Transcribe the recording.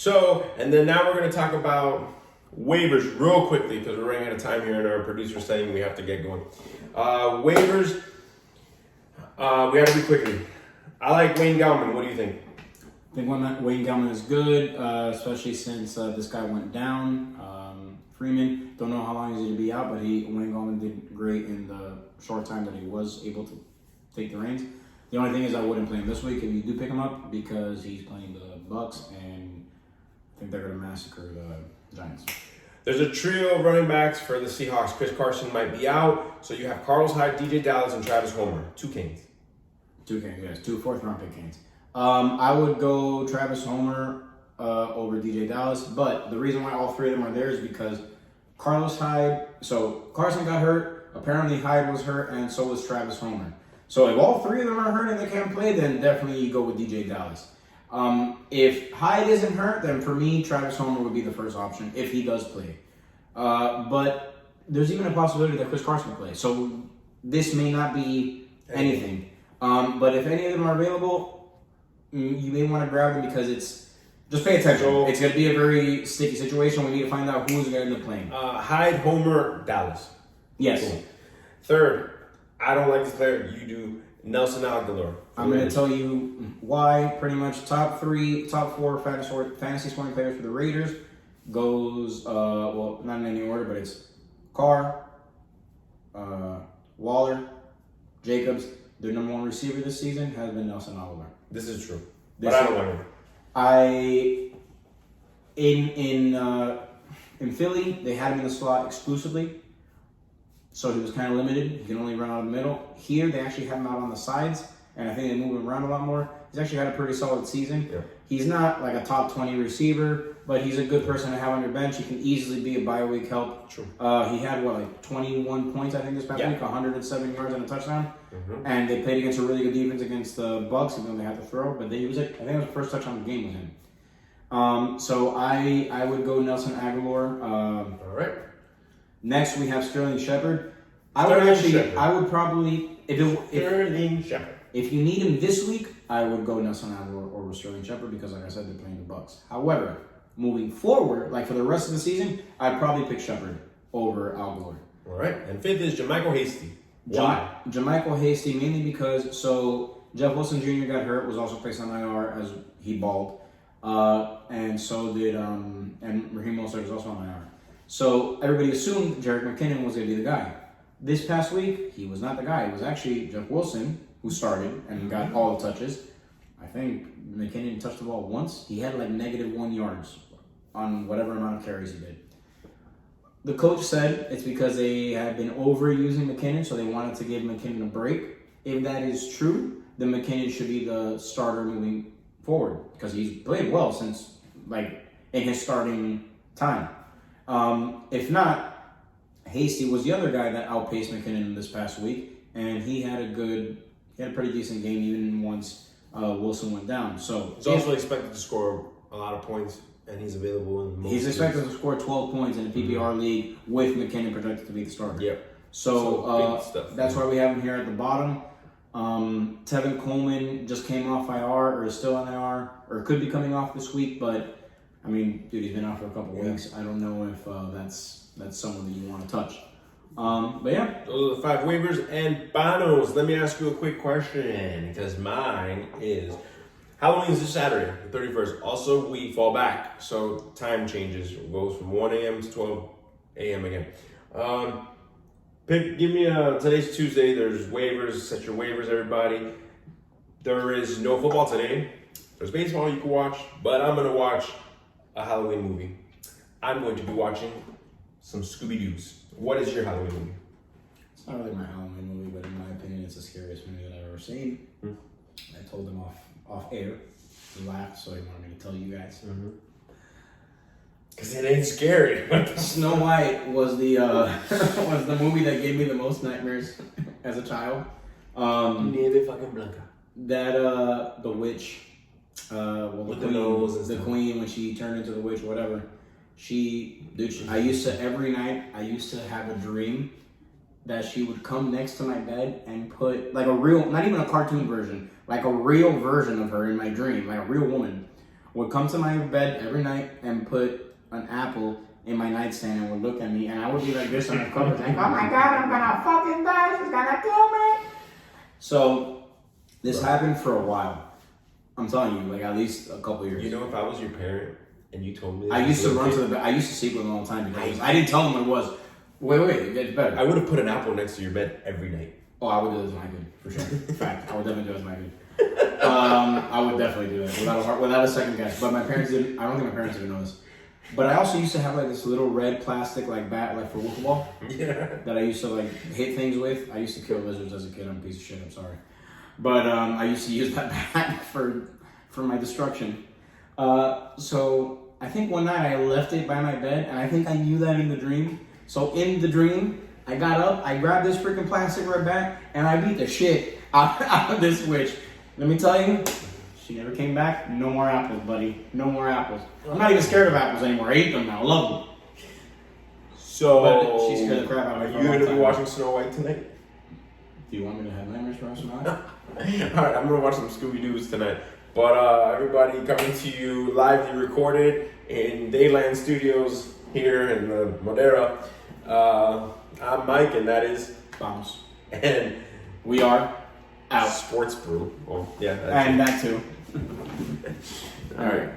So, and then now we're going to talk about waivers real quickly because we're running out of time here and our producer's saying we have to get going. Waivers, we have to be quickly. I like Wayne Gallman. What do you think? I think Wayne Gallman is good, especially since this guy went down. Freeman, don't know how long he's going to be out, but Wayne Gallman did great in the short time that he was able to take the reins. The only thing is I wouldn't play him this week if you do pick him up because he's playing the Bucks, and I think they're going to massacre the Giants. There's a trio of running backs for the Seahawks. Chris Carson might be out, so you have Carlos Hyde, DJ Dallas, and Travis Homer. 2 Canes. 2 Canes, yes. 2 fourth-round pick Canes. I would go Travis Homer over DJ Dallas, but the reason why all 3 of them are there is because Carlos Hyde, so Carson got hurt, apparently Hyde was hurt, and so was Travis Homer. So if all 3 of them are hurt and they can't play, then definitely you go with DJ Dallas. If Hyde isn't hurt, then for me, Travis Homer would be the first option if he does play. But there's even a possibility that Chris Carson plays. So this may not be anything. But if any of them are available, you may want to grab them because just pay attention. So, it's going to be a very sticky situation. We need to find out who's going to end up playing. Hyde, Homer, Dallas. Yes. Cool. Third, I don't like this player. You do. Nelson Aguilar. I'm going to tell you why. Pretty much top 4 fantasy scoring players for the Raiders goes, well, not in any order, but it's Carr, Waller, Jacobs. Their number 1 receiver this season has been Nelson Aguilar. This is true. But I don't like him. In Philly, they had him in the slot exclusively, so he was kind of limited. He can only run out of the middle. Here, they actually have him out on the sides, and I think they move him around a lot more. He's actually had a pretty solid season. Yeah. He's not like a top 20 receiver, but he's a good person to have on your bench. He can easily be a bye-week help. True. He had, 21 points, I think, this past week, 107 yards and a touchdown. Mm-hmm. And they played against a really good defense against the Bucks, even though they had to throw. But I think it was the first touchdown of the game with him. So I would go Nelson Aguilar. All right. Next, we have Sterling Shepard. Shepard. I would probably, Sterling Shepard. If you need him this week, I would go Nelson Aguilar over Sterling Shepard because, like I said, they're playing the Bucks. However, moving forward, like for the rest of the season, I'd probably pick Shepard over Aguilar. All right. And 5th is JaMycal Hasty. Why? JaMycal Hasty, mainly because, Jeff Wilson Jr. got hurt, was also placed on IR as he balled. And so did, and Raheem Mostert was also on IR. So everybody assumed Jerick McKinnon was going to be the guy. This past week, he was not the guy. It was actually Jeff Wilson who started and got all the touches. I think McKinnon touched the ball once. He had -1 yards on whatever amount of carries he did. The coach said it's because they had been overusing McKinnon, so they wanted to give McKinnon a break. If that is true, then McKinnon should be the starter moving forward because he's played well since, in his starting time. If not, Hasty was the other guy that outpaced McKinnon this past week, and he had a pretty decent game even once Wilson went down. So he's also expected to score a lot of points, and he's available in most. He's expected to score 12 points in a PPR league with McKinnon projected to be the starter. Yep. So that's why we have him here at the bottom. Tevin Coleman just came off IR, or is still on IR, or could be coming off this week, but I mean, dude, he's been out for a couple weeks. I don't know if that's someone that you want to touch. But yeah. Those are the 5 waivers and Bonos. Let me ask you a quick question, because mine is Halloween is this Saturday, the 31st. Also, we fall back, so time changes. It goes from 1 a.m. to 12 a.m. again. Give me today's Tuesday. There's waivers. Set your waivers, everybody. There is no football today. There's baseball you can watch, but I'm going to watch a Halloween movie. I'm going to be watching some Scooby-Doos. What is your Halloween movie? It's not really my Halloween movie, but in my opinion, it's the scariest movie that I've ever seen. I told him off air. He laughed, so he wanted me to tell you guys. Because it ain't scary. Snow White was the was the movie that gave me the most nightmares as a child. Nieve fucking Blanca. That the witch, with the nose and the stuff. queen when she turned into the witch, whatever. I used to every night. I used to have a dream that she would come next to my bed and put like a real, not even a cartoon version, like a real version of her in my dream, like a real woman, would come to my bed every night and put an apple in my nightstand and would look at me, and I would be like this on the covers, like, oh my god, I'm gonna fucking die, she's gonna kill me. So this happened for a while. I'm telling you, like at least a couple years. You know, if I was your parent and you told me this, I used to run to the bed. I used to sleep with them all the time because I didn't tell them what it was. Wait, it gets better. I would have put an apple next to your bed every night. Oh, I would do this when I could, for sure. In fact, I would definitely do this when I could. I would definitely do it without a second guess. But my parents didn't. I don't think my parents even know this. But I also used to have like this little red plastic like bat, like for wiffle ball. Yeah. That I used to like hit things with. I used to kill lizards as a kid. I'm a piece of shit. I'm sorry. But I used to use that bat for my destruction. So I think one night I left it by my bed, and I think I knew that in the dream. So in the dream, I got up, I grabbed this freaking plastic red bat, and I beat the shit out of this witch. Let me tell you, she never came back. No more apples, buddy. No more apples. I'm not even scared of apples anymore. I eat them now. I love them. So, But she scared the crap out of me. Are you going to be watching Snow White tonight? Do you want me to have nightmares for us tonight? Alright, I'm going to watch some Scooby-Doo's tonight. But everybody coming to you lively recorded in Dayland Studios here in Madera. I'm Mike, and that is Vamos. And we are out. Sports Brew. Well, yeah. And that too. All right.